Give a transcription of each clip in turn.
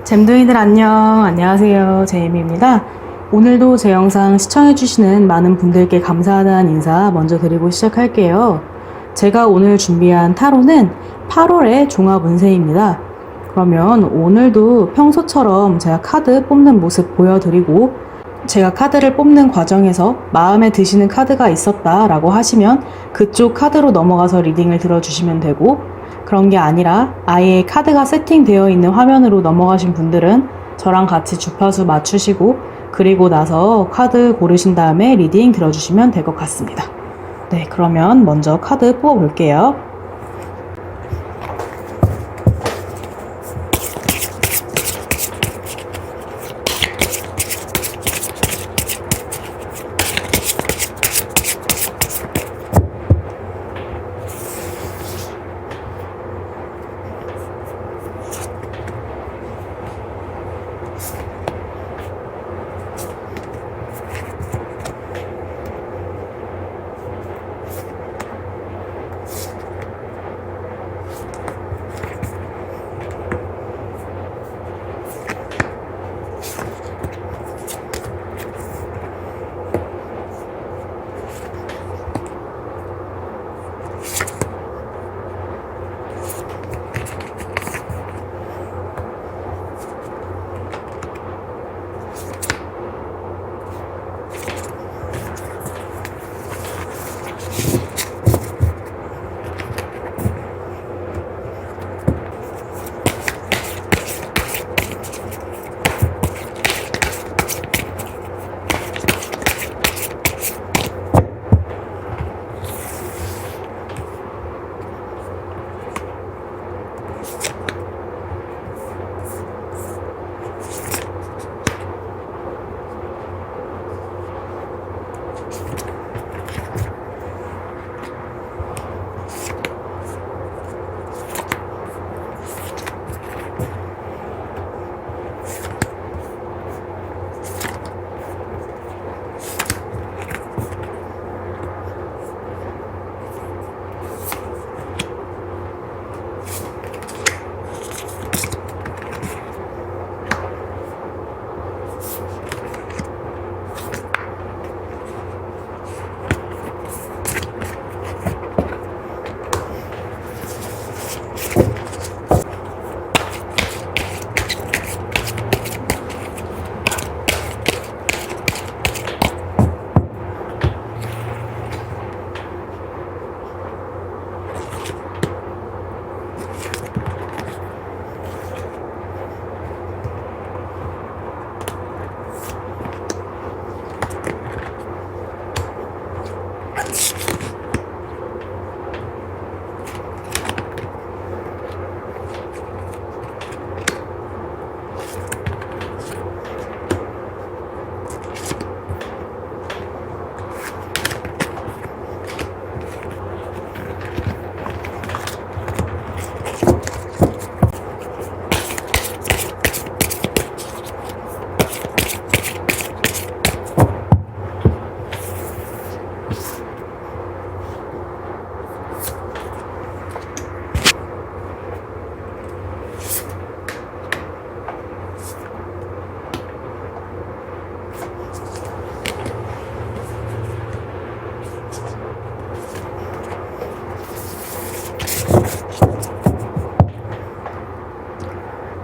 잼둥이들 안녕하세요. 제이미입니다. 오늘도 제 영상 시청해주시는 많은 분들께 감사하다는 인사 먼저 드리고 시작할게요. 제가 오늘 준비한 타로는 8월의 종합 운세입니다. 그러면 오늘도 평소처럼 제가 카드 뽑는 모습 보여드리고, 제가 카드를 뽑는 과정에서 마음에 드시는 카드가 있었다 라고 하시면 그쪽 카드로 넘어가서 리딩을 들어주시면 되고, 그런 게 아니라 아예 카드가 세팅되어 있는 화면으로 넘어가신 분들은 저랑 같이 주파수 맞추시고 그리고 나서 카드 고르신 다음에 리딩 들어주시면 될 것 같습니다. 네, 그러면 먼저 카드 뽑아 볼게요.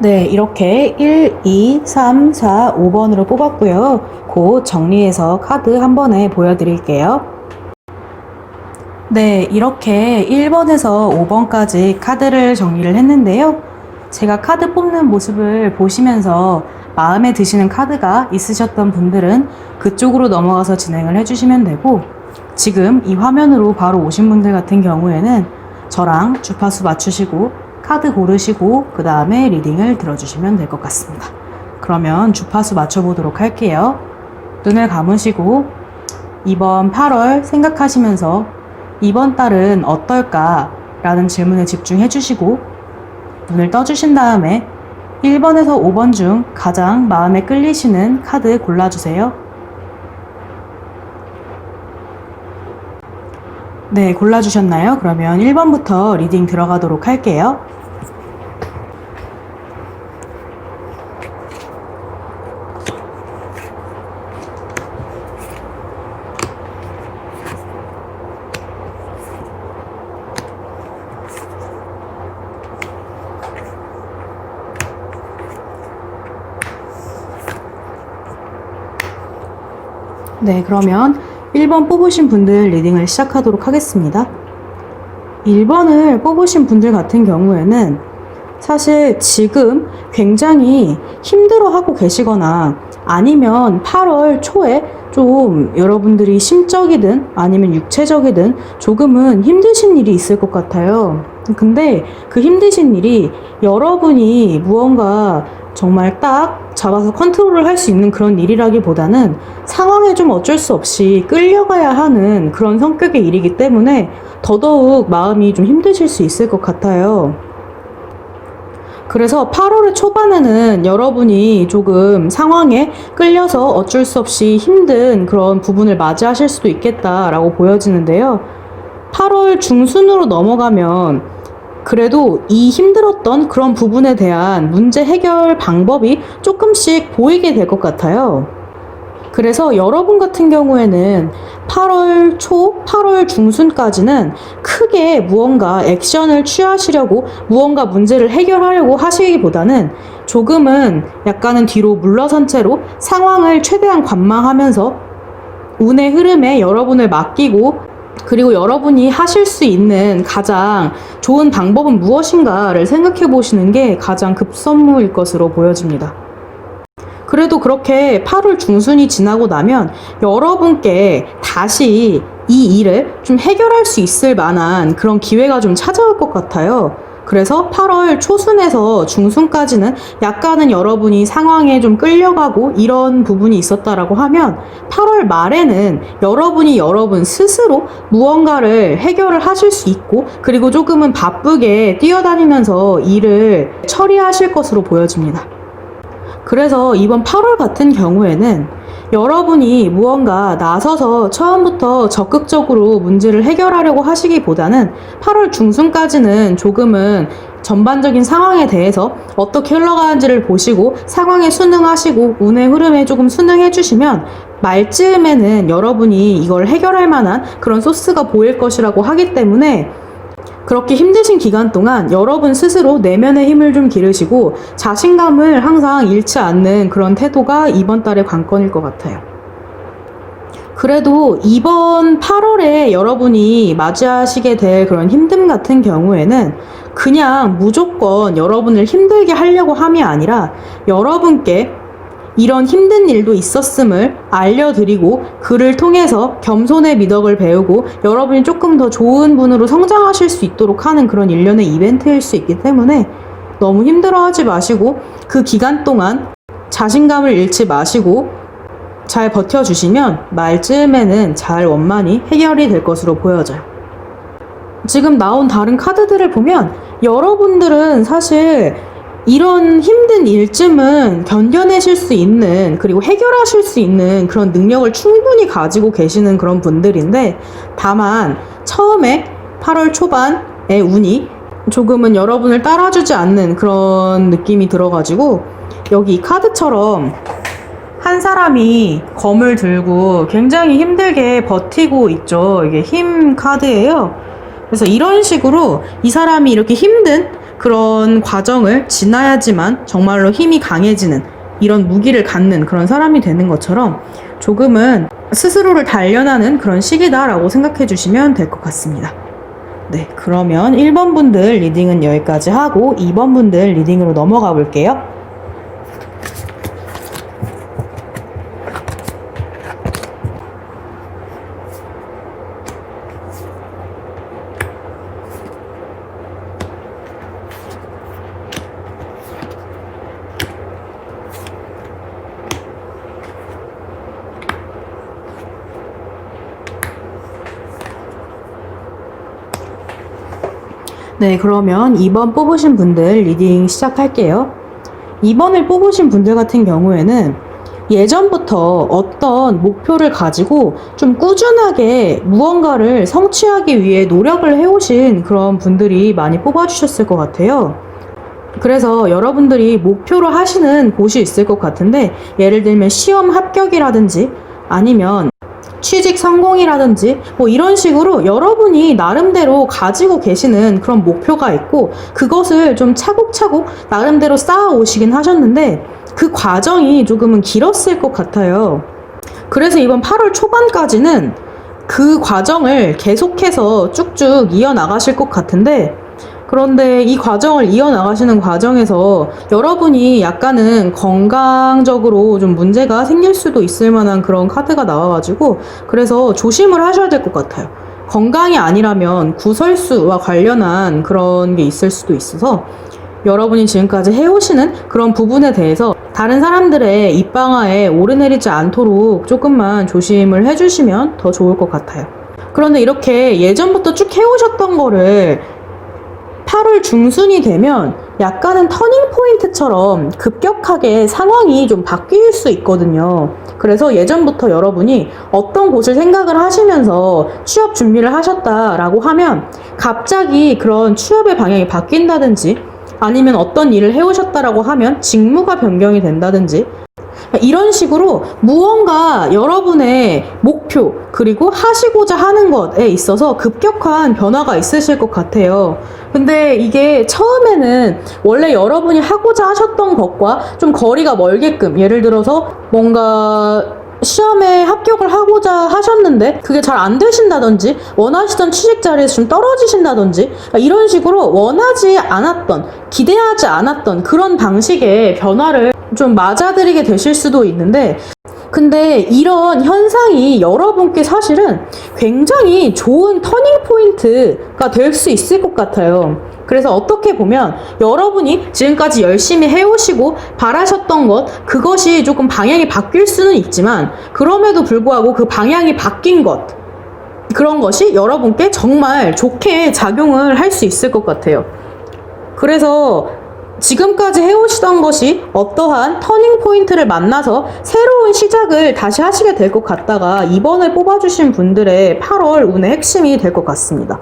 네, 이렇게 1, 2, 3, 4, 5번으로 뽑았고요. 곧 정리해서 카드 한 번에 보여드릴게요. 네, 이렇게 1번에서 5번까지 카드를 정리를 했는데요. 제가 카드 뽑는 모습을 보시면서 마음에 드시는 카드가 있으셨던 분들은 그쪽으로 넘어가서 진행을 해주시면 되고, 지금 이 화면으로 바로 오신 분들 같은 경우에는 저랑 주파수 맞추시고 카드 고르시고 그 다음에 리딩을 들어주시면 될 것 같습니다. 그러면 주파수 맞춰보도록 할게요. 눈을 감으시고 이번 8월 생각하시면서 이번 달은 어떨까? 라는 질문에 집중해 주시고 눈을 떠주신 다음에 1번에서 5번 중 가장 마음에 끌리시는 카드 골라주세요. 네, 골라주셨나요? 그러면 1번부터 리딩 들어가도록 할게요. 네, 그러면 1번 뽑으신 분들 리딩을 시작하도록 하겠습니다. 1번을 뽑으신 분들 같은 경우에는 사실 지금 굉장히 힘들어하고 계시거나 아니면 8월 초에 좀 여러분들이 심적이든 아니면 육체적이든 조금은 힘드신 일이 있을 것 같아요. 근데 그 힘드신 일이 여러분이 무언가 정말 딱 잡아서 컨트롤을 할 수 있는 그런 일이라기보다는 상황에 좀 어쩔 수 없이 끌려가야 하는 그런 성격의 일이기 때문에 더더욱 마음이 좀 힘드실 수 있을 것 같아요. 그래서 8월의 초반에는 여러분이 조금 상황에 끌려서 어쩔 수 없이 힘든 그런 부분을 맞이하실 수도 있겠다라고 보여지는데요. 8월 중순으로 넘어가면 그래도 이 힘들었던 그런 부분에 대한 문제 해결 방법이 조금씩 보이게 될 것 같아요. 그래서 여러분 같은 경우에는 8월 초, 8월 중순까지는 크게 무언가 액션을 취하시려고 무언가 문제를 해결하려고 하시기보다는 조금은 약간은 뒤로 물러선 채로 상황을 최대한 관망하면서 운의 흐름에 여러분을 맡기고 그리고 여러분이 하실 수 있는 가장 좋은 방법은 무엇인가를 생각해 보시는 게 가장 급선무일 것으로 보여집니다. 그래도 그렇게 8월 중순이 지나고 나면 여러분께 다시 이 일을 좀 해결할 수 있을 만한 그런 기회가 좀 찾아올 것 같아요. 그래서 8월 초순에서 중순까지는 약간은 여러분이 상황에 좀 끌려가고 이런 부분이 있었다라고 하면 8월 말에는 여러분이 여러분 스스로 무언가를 해결을 하실 수 있고 그리고 조금은 바쁘게 뛰어다니면서 일을 처리하실 것으로 보여집니다. 그래서 이번 8월 같은 경우에는 여러분이 무언가 나서서 처음부터 적극적으로 문제를 해결하려고 하시기보다는 8월 중순까지는 조금은 전반적인 상황에 대해서 어떻게 흘러가는지를 보시고 상황에 순응하시고 운의 흐름에 조금 순응해 주시면 말쯤에는 여러분이 이걸 해결할 만한 그런 소스가 보일 것이라고 하기 때문에 그렇게 힘드신 기간 동안 여러분 스스로 내면의 힘을 좀 기르시고 자신감을 항상 잃지 않는 그런 태도가 이번 달의 관건일 것 같아요. 그래도 이번 8월에 여러분이 맞이하시게 될 그런 힘듦 같은 경우에는 그냥 무조건 여러분을 힘들게 하려고 함이 아니라 여러분께 이런 힘든 일도 있었음을 알려드리고 그를 통해서 겸손의 미덕을 배우고 여러분이 조금 더 좋은 분으로 성장하실 수 있도록 하는 그런 일련의 이벤트일 수 있기 때문에 너무 힘들어하지 마시고 그 기간 동안 자신감을 잃지 마시고 잘 버텨주시면 말쯤에는 잘 원만히 해결이 될 것으로 보여져요. 지금 나온 다른 카드들을 보면 여러분들은 사실 이런 힘든 일쯤은 견뎌내실 수 있는 그리고 해결하실 수 있는 그런 능력을 충분히 가지고 계시는 그런 분들인데 다만 처음에 8월 초반의 운이 조금은 여러분을 따라주지 않는 그런 느낌이 들어가지고 여기 이 카드처럼 한 사람이 검을 들고 굉장히 힘들게 버티고 있죠. 이게 힘 카드예요. 그래서 이런 식으로 이 사람이 이렇게 힘든 그런 과정을 지나야지만 정말로 힘이 강해지는 이런 무기를 갖는 그런 사람이 되는 것처럼 조금은 스스로를 단련하는 그런 시기다라고 생각해 주시면 될 것 같습니다. 네, 그러면 1번 분들 리딩은 여기까지 하고 2번 분들 리딩으로 넘어가 볼게요. 네, 그러면 2번 뽑으신 분들 리딩 시작할게요. 2번을 뽑으신 분들 같은 경우에는 예전부터 어떤 목표를 가지고 좀 꾸준하게 무언가를 성취하기 위해 노력을 해오신 그런 분들이 많이 뽑아주셨을 것 같아요. 그래서 여러분들이 목표로 하시는 곳이 있을 것 같은데 예를 들면 시험 합격이라든지 아니면 취직 성공이라든지 뭐 이런 식으로 여러분이 나름대로 가지고 계시는 그런 목표가 있고 그것을 좀 차곡차곡 나름대로 쌓아 오시긴 하셨는데 그 과정이 조금은 길었을 것 같아요. 그래서 이번 8월 초반까지는 그 과정을 계속해서 쭉쭉 이어나가실 것 같은데, 그런데 이 과정을 이어나가시는 과정에서 여러분이 약간은 건강적으로 좀 문제가 생길 수도 있을 만한 그런 카드가 나와가지고, 그래서 조심을 하셔야 될 것 같아요. 건강이 아니라면 구설수와 관련한 그런 게 있을 수도 있어서 여러분이 지금까지 해오시는 그런 부분에 대해서 다른 사람들의 입방아에 오르내리지 않도록 조금만 조심을 해주시면 더 좋을 것 같아요. 그런데 이렇게 예전부터 쭉 해오셨던 거를 8월 중순이 되면 약간은 터닝 포인트처럼 급격하게 상황이 좀 바뀔 수 있거든요. 그래서 예전부터 여러분이 어떤 곳을 생각을 하시면서 취업 준비를 하셨다라고 하면 갑자기 그런 취업의 방향이 바뀐다든지, 아니면 어떤 일을 해오셨다라고 하면 직무가 변경이 된다든지, 이런 식으로 무언가 여러분의 목표 그리고 하시고자 하는 것에 있어서 급격한 변화가 있으실 것 같아요. 근데 이게 처음에는 원래 여러분이 하고자 하셨던 것과 좀 거리가 멀게끔, 예를 들어서 뭔가 시험에 합격을 하고자 하셨는데 그게 잘 안 되신다든지, 원하시던 취직 자리에서 좀 떨어지신다든지, 이런 식으로 원하지 않았던, 기대하지 않았던 그런 방식의 변화를 좀 맞아들이게 되실 수도 있는데, 근데 이런 현상이 여러분께 사실은 굉장히 좋은 터닝 포인트가 될 수 있을 것 같아요. 그래서 어떻게 보면 여러분이 지금까지 열심히 해오시고 바라셨던 것, 그것이 조금 방향이 바뀔 수는 있지만, 그럼에도 불구하고 그 방향이 바뀐 것, 그런 것이 여러분께 정말 좋게 작용을 할 수 있을 것 같아요. 그래서 지금까지 해오시던 것이 어떠한 터닝 포인트를 만나서 새로운 시작을 다시 하시게 될 것 같다가 이번에 뽑아주신 분들의 8월 운의 핵심이 될 것 같습니다.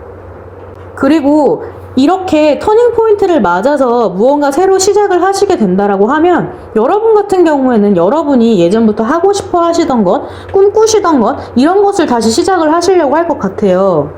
그리고 이렇게 터닝 포인트를 맞아서 무언가 새로 시작을 하시게 된다라고 하면, 여러분 같은 경우에는 여러분이 예전부터 하고 싶어 하시던 것, 꿈꾸시던 것, 이런 것을 다시 시작을 하시려고 할 것 같아요.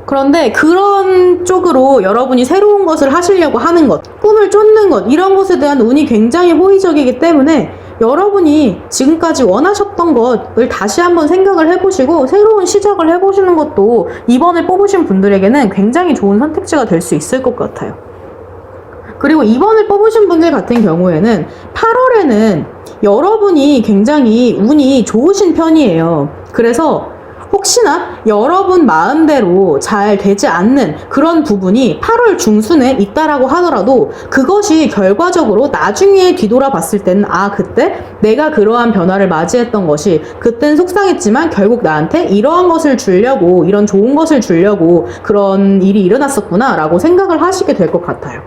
그런데 그런 쪽으로 여러분이 새로운 것을 하시려고 하는 것, 꿈을 쫓는 것, 이런 것에 대한 운이 굉장히 호의적이기 때문에 여러분이 지금까지 원하셨던 것을 다시 한번 생각을 해보시고 새로운 시작을 해보시는 것도 이번에 뽑으신 분들에게는 굉장히 좋은 선택지가 될 수 있을 것 같아요. 그리고 이번에 뽑으신 분들 같은 경우에는 8월에는 여러분이 굉장히 운이 좋으신 편이에요. 그래서 혹시나 여러분 마음대로 잘 되지 않는 그런 부분이 8월 중순에 있다라고 하더라도, 그것이 결과적으로 나중에 뒤돌아봤을 때는, 아, 그때 내가 그러한 변화를 맞이했던 것이, 그땐 속상했지만 결국 나한테 이러한 것을 주려고, 이런 좋은 것을 주려고 그런 일이 일어났었구나 라고 생각을 하시게 될 것 같아요.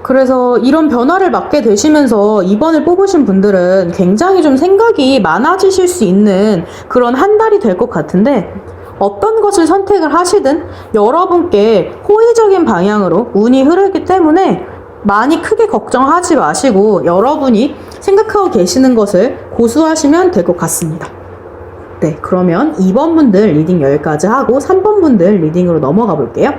그래서 이런 변화를 맞게 되시면서 이번에 뽑으신 분들은 굉장히 좀 생각이 많아지실 수 있는 그런 한 달이 될 것 같은데, 어떤 것을 선택을 하시든 여러분께 호의적인 방향으로 운이 흐르기 때문에 많이 크게 걱정하지 마시고 여러분이 생각하고 계시는 것을 고수하시면 될 것 같습니다. 네, 그러면 2번 분들 리딩 여기까지 하고 3번 분들 리딩으로 넘어가 볼게요.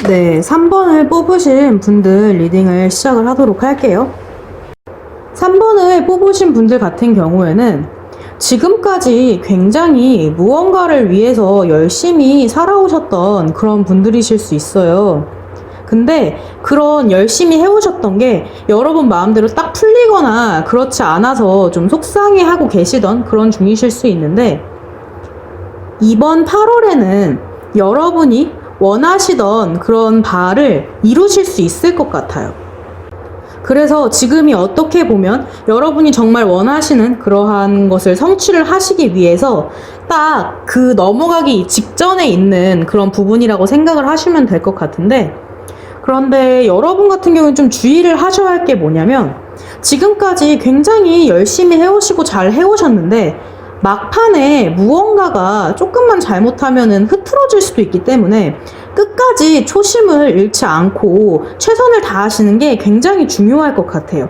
네, 3번을 뽑으신 분들 리딩을 시작을 하도록 할게요. 3번을 뽑으신 분들 같은 경우에는 지금까지 굉장히 무언가를 위해서 열심히 살아오셨던 그런 분들이실 수 있어요. 근데 그런 열심히 해오셨던 게 여러분 마음대로 딱 풀리거나 그렇지 않아서 좀 속상해하고 계시던 그런 중이실 수 있는데, 이번 8월에는 여러분이 원하시던 그런 바를 이루실 수 있을 것 같아요. 그래서 지금이 어떻게 보면 여러분이 정말 원하시는 그러한 것을 성취를 하시기 위해서 딱 그 넘어가기 직전에 있는 그런 부분이라고 생각을 하시면 될 것 같은데, 그런데 여러분 같은 경우는 좀 주의를 하셔야 할 게 뭐냐면, 지금까지 굉장히 열심히 해오시고 잘 해오셨는데 막판에 무언가가 조금만 잘못하면은 흐트러질 수도 있기 때문에 끝까지 초심을 잃지 않고 최선을 다하시는 게 굉장히 중요할 것 같아요.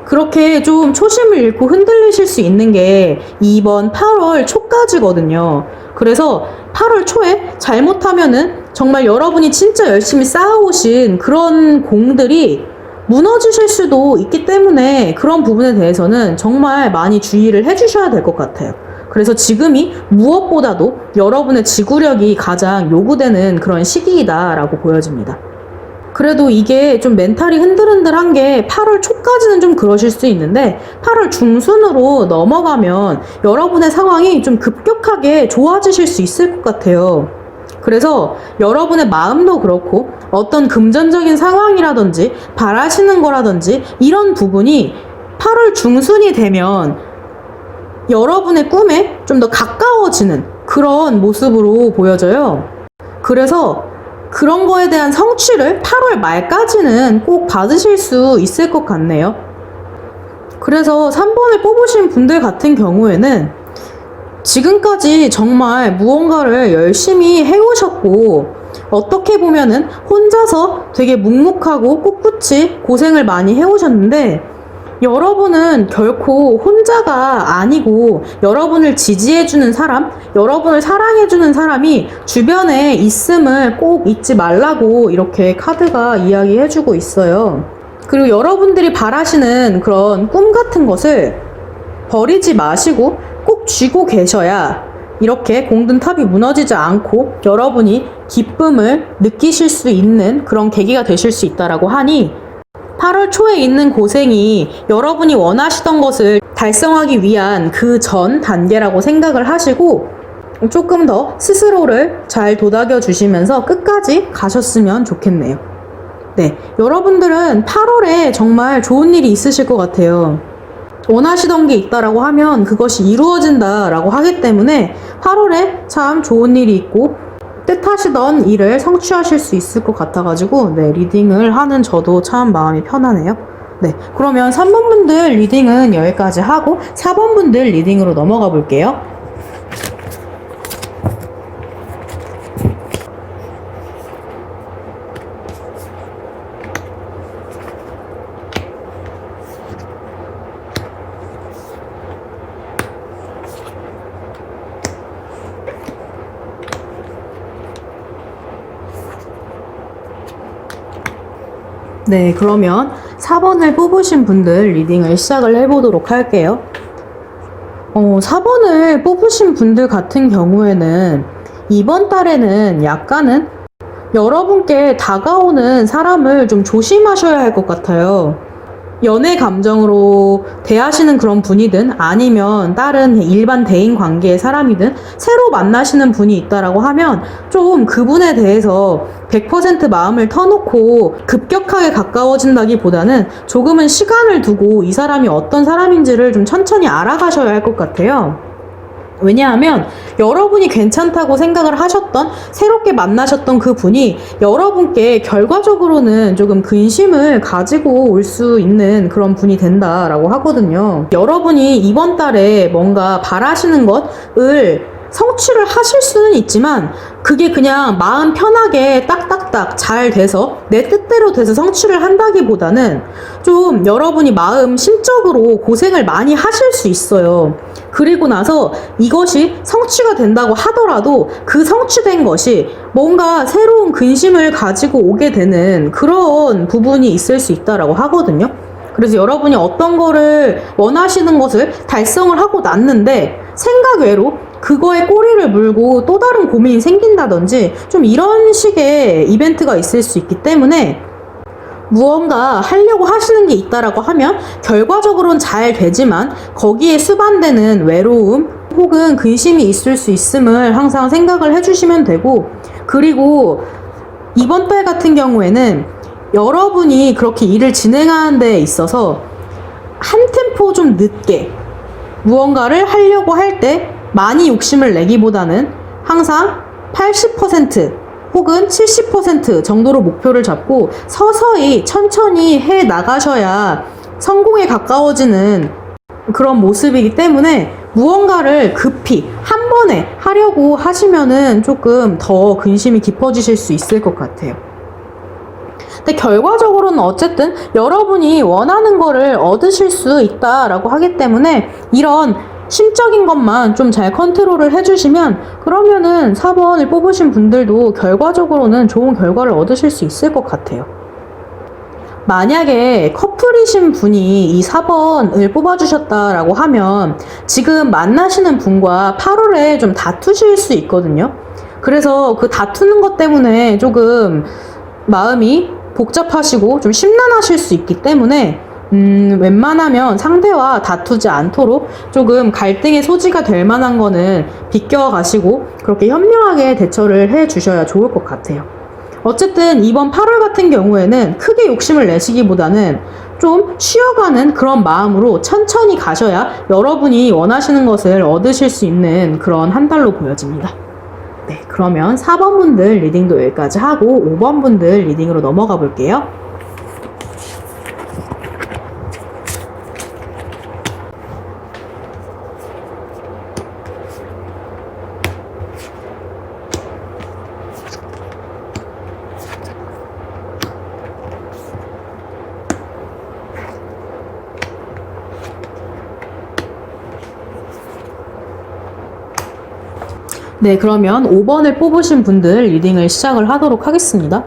그렇게 좀 초심을 잃고 흔들리실 수 있는 게 이번 8월 초까지거든요. 그래서 8월 초에 잘못하면은 정말 여러분이 진짜 열심히 쌓아오신 그런 공들이 무너지실 수도 있기 때문에 그런 부분에 대해서는 정말 많이 주의를 해주셔야 될 것 같아요. 그래서 지금이 무엇보다도 여러분의 지구력이 가장 요구되는 그런 시기이다라고 보여집니다. 그래도 이게 좀 멘탈이 흔들흔들한 게 8월 초까지는 좀 그러실 수 있는데 8월 중순으로 넘어가면 여러분의 상황이 좀 급격하게 좋아지실 수 있을 것 같아요. 그래서 여러분의 마음도 그렇고 어떤 금전적인 상황이라든지 바라시는 거라든지 이런 부분이 8월 중순이 되면 여러분의 꿈에 좀 더 가까워지는 그런 모습으로 보여져요. 그래서 그런 거에 대한 성취를 8월 말까지는 꼭 받으실 수 있을 것 같네요. 그래서 3번을 뽑으신 분들 같은 경우에는 지금까지 정말 무언가를 열심히 해오셨고 어떻게 보면은 혼자서 되게 묵묵하고 꿋꿋이 고생을 많이 해오셨는데 여러분은 결코 혼자가 아니고 여러분을 지지해주는 사람, 여러분을 사랑해주는 사람이 주변에 있음을 꼭 잊지 말라고 이렇게 카드가 이야기해주고 있어요. 그리고 여러분들이 바라시는 그런 꿈 같은 것을 버리지 마시고 꼭 쥐고 계셔야 이렇게 공든탑이 무너지지 않고 여러분이 기쁨을 느끼실 수 있는 그런 계기가 되실 수 있다라고 하니 8월 초에 있는 고생이 여러분이 원하시던 것을 달성하기 위한 그 전 단계라고 생각을 하시고 조금 더 스스로를 잘 도닥여 주시면서 끝까지 가셨으면 좋겠네요. 네, 여러분들은 8월에 정말 좋은 일이 있으실 것 같아요. 원하시던 게 있다라고 하면 그것이 이루어진다라고 하기 때문에 8월에 참 좋은 일이 있고 뜻하시던 일을 성취하실 수 있을 것 같아가지고 네, 리딩을 하는 저도 참 마음이 편하네요. 네, 그러면 3번 분들 리딩은 여기까지 하고 4번 분들 리딩으로 넘어가 볼게요. 네, 그러면 4번을 뽑으신 분들 리딩을 시작을 해보도록 할게요. 4번을 뽑으신 분들 같은 경우에는 이번 달에는 약간은 여러분께 다가오는 사람을 좀 조심하셔야 할 것 같아요. 연애 감정으로 대하시는 그런 분이든 아니면 다른 일반 대인 관계의 사람이든 새로 만나시는 분이 있다라고 하면 좀 그분에 대해서 100% 마음을 터놓고 급격하게 가까워진다기보다는 조금은 시간을 두고 이 사람이 어떤 사람인지를 좀 천천히 알아가셔야 할 것 같아요. 왜냐하면 여러분이 괜찮다고 생각을 하셨던 새롭게 만나셨던 그 분이 여러분께 결과적으로는 조금 근심을 가지고 올 수 있는 그런 분이 된다라고 하거든요. 여러분이 이번 달에 뭔가 바라시는 것을 성취를 하실 수는 있지만 그게 그냥 마음 편하게 딱딱딱 잘 돼서 내 뜻대로 돼서 성취를 한다기보다는 좀 여러분이 마음 심적으로 고생을 많이 하실 수 있어요. 그리고 나서 이것이 성취가 된다고 하더라도 그 성취된 것이 뭔가 새로운 근심을 가지고 오게 되는 그런 부분이 있을 수 있다라고 하거든요. 그래서 여러분이 어떤 거를 원하시는 것을 달성을 하고 났는데 생각 외로 그거에 꼬리를 물고 또 다른 고민이 생긴다든지 좀 이런 식의 이벤트가 있을 수 있기 때문에 무언가 하려고 하시는 게 있다라고 하면 결과적으로는 잘 되지만 거기에 수반되는 외로움 혹은 근심이 있을 수 있음을 항상 생각을 해주시면 되고, 그리고 이번 달 같은 경우에는 여러분이 그렇게 일을 진행하는 데 있어서 한 템포 좀 늦게 무언가를 하려고 할 때 많이 욕심을 내기보다는 항상 80% 혹은 70% 정도로 목표를 잡고 서서히 천천히 해 나가셔야 성공에 가까워지는 그런 모습이기 때문에 무언가를 급히 한 번에 하려고 하시면은 조금 더 근심이 깊어지실 수 있을 것 같아요. 근데 결과적으로는 어쨌든 여러분이 원하는 거를 얻으실 수 있다라고 하기 때문에 이런 심적인 것만 좀 잘 컨트롤을 해주시면 그러면은 4번을 뽑으신 분들도 결과적으로는 좋은 결과를 얻으실 수 있을 것 같아요. 만약에 커플이신 분이 이 4번을 뽑아주셨다라고 하면 지금 만나시는 분과 8월에 좀 다투실 수 있거든요. 그래서 그 다투는 것 때문에 조금 마음이 복잡하시고 좀 심란하실 수 있기 때문에 웬만하면 상대와 다투지 않도록 조금 갈등의 소지가 될 만한 거는 비껴가시고 그렇게 현명하게 대처를 해 주셔야 좋을 것 같아요. 어쨌든 이번 8월 같은 경우에는 크게 욕심을 내시기보다는 좀 쉬어가는 그런 마음으로 천천히 가셔야 여러분이 원하시는 것을 얻으실 수 있는 그런 한 달로 보여집니다. 네, 그러면 4번 분들 리딩도 여기까지 하고 5번 분들 리딩으로 넘어가 볼게요. 네, 그러면 5번을 뽑으신 분들 리딩을 시작을 하도록 하겠습니다.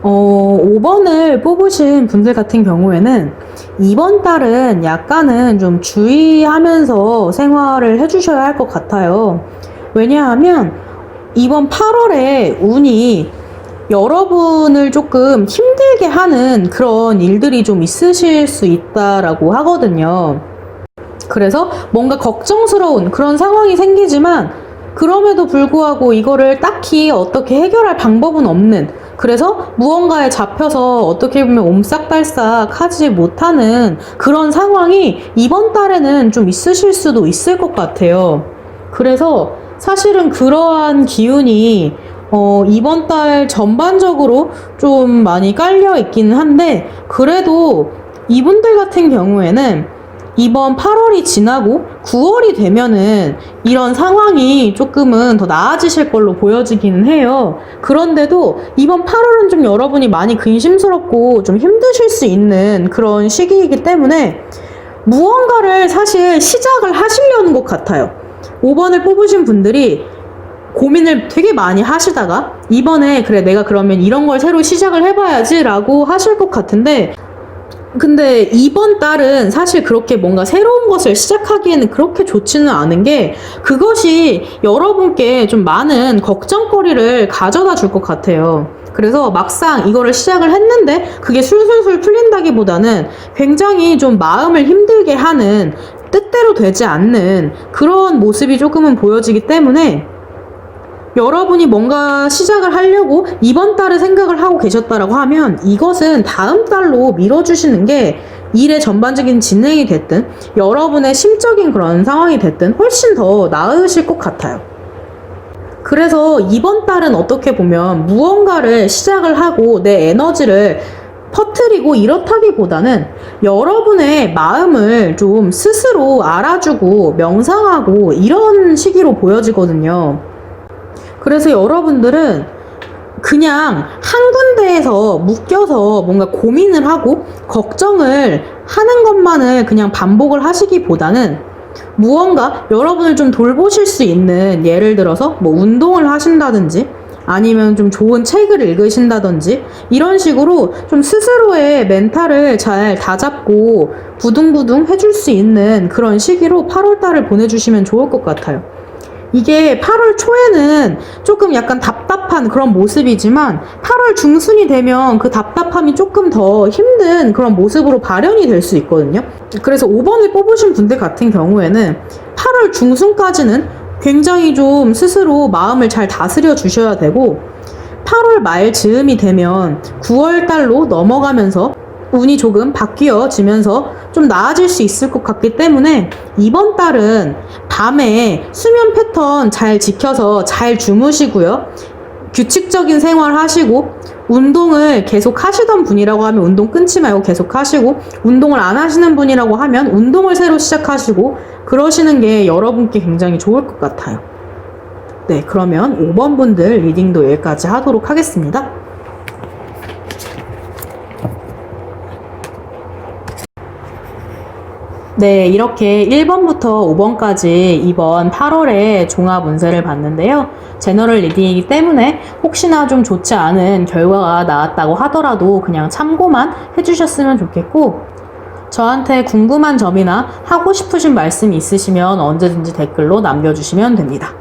5번을 뽑으신 분들 같은 경우에는 이번 달은 약간은 좀 주의하면서 생활을 해주셔야 할 것 같아요. 왜냐하면 이번 8월에 운이 여러분을 조금 힘들게 하는 그런 일들이 좀 있으실 수 있다라고 하거든요. 그래서 뭔가 걱정스러운 그런 상황이 생기지만 그럼에도 불구하고 이거를 딱히 어떻게 해결할 방법은 없는, 그래서 무언가에 잡혀서 어떻게 보면 옴싹달싹 하지 못하는 그런 상황이 이번 달에는 좀 있으실 수도 있을 것 같아요. 그래서 사실은 그러한 기운이 이번 달 전반적으로 좀 많이 깔려 있기는 한데 그래도 이분들 같은 경우에는 이번 8월이 지나고 9월이 되면은 이런 상황이 조금은 더 나아지실 걸로 보여지기는 해요. 그런데도 이번 8월은 좀 여러분이 많이 근심스럽고 좀 힘드실 수 있는 그런 시기이기 때문에 무언가를 사실 시작을 하시려는 것 같아요. 5번을 뽑으신 분들이 고민을 되게 많이 하시다가 이번에 그래 내가 그러면 이런 걸 새로 시작을 해봐야지 라고 하실 것 같은데 근데 이번 달은 사실 그렇게 뭔가 새로운 것을 시작하기에는 그렇게 좋지는 않은 게 그것이 여러분께 좀 많은 걱정거리를 가져다 줄 것 같아요. 그래서 막상 이거를 시작을 했는데 그게 술술술 풀린다기보다는 굉장히 좀 마음을 힘들게 하는 뜻대로 되지 않는 그런 모습이 조금은 보여지기 때문에 여러분이 뭔가 시작을 하려고 이번 달에 생각을 하고 계셨다라고 하면 이것은 다음 달로 미뤄주시는 게 일의 전반적인 진행이 됐든 여러분의 심적인 그런 상황이 됐든 훨씬 더 나으실 것 같아요. 그래서 이번 달은 어떻게 보면 무언가를 시작을 하고 내 에너지를 퍼뜨리고 이렇다기보다는 여러분의 마음을 좀 스스로 알아주고 명상하고 이런 시기로 보여지거든요. 그래서 여러분들은 그냥 한 군데에서 묶여서 뭔가 고민을 하고 걱정을 하는 것만을 그냥 반복을 하시기보다는 무언가 여러분을 좀 돌보실 수 있는, 예를 들어서 뭐 운동을 하신다든지 아니면 좀 좋은 책을 읽으신다든지 이런 식으로 좀 스스로의 멘탈을 잘 다잡고 부둥부둥 해줄 수 있는 그런 시기로 8월달을 보내주시면 좋을 것 같아요. 이게 8월 초에는 조금 약간 답답한 그런 모습이지만 8월 중순이 되면 그 답답함이 조금 더 힘든 그런 모습으로 발현이 될 수 있거든요. 그래서 5번을 뽑으신 분들 같은 경우에는 8월 중순까지는 굉장히 좀 스스로 마음을 잘 다스려 주셔야 되고 8월 말 즈음이 되면 9월 달로 넘어가면서 운이 조금 바뀌어지면서 좀 나아질 수 있을 것 같기 때문에 이번 달은 밤에 수면 패턴 잘 지켜서 잘 주무시고요. 규칙적인 생활 하시고 운동을 계속 하시던 분이라고 하면 운동 끊지 말고 계속 하시고, 운동을 안 하시는 분이라고 하면 운동을 새로 시작하시고, 그러시는 게 여러분께 굉장히 좋을 것 같아요. 네, 그러면 5번 분들 리딩도 여기까지 하도록 하겠습니다. 네, 이렇게 1번부터 5번까지 이번 8월에 종합 운세를 봤는데요. 제너럴 리딩이기 때문에 혹시나 좀 좋지 않은 결과가 나왔다고 하더라도 그냥 참고만 해주셨으면 좋겠고, 저한테 궁금한 점이나 하고 싶으신 말씀이 있으시면 언제든지 댓글로 남겨주시면 됩니다.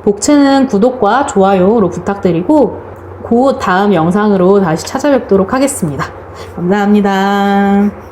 복채는 구독과 좋아요로 부탁드리고, 곧 다음 영상으로 다시 찾아뵙도록 하겠습니다. 감사합니다.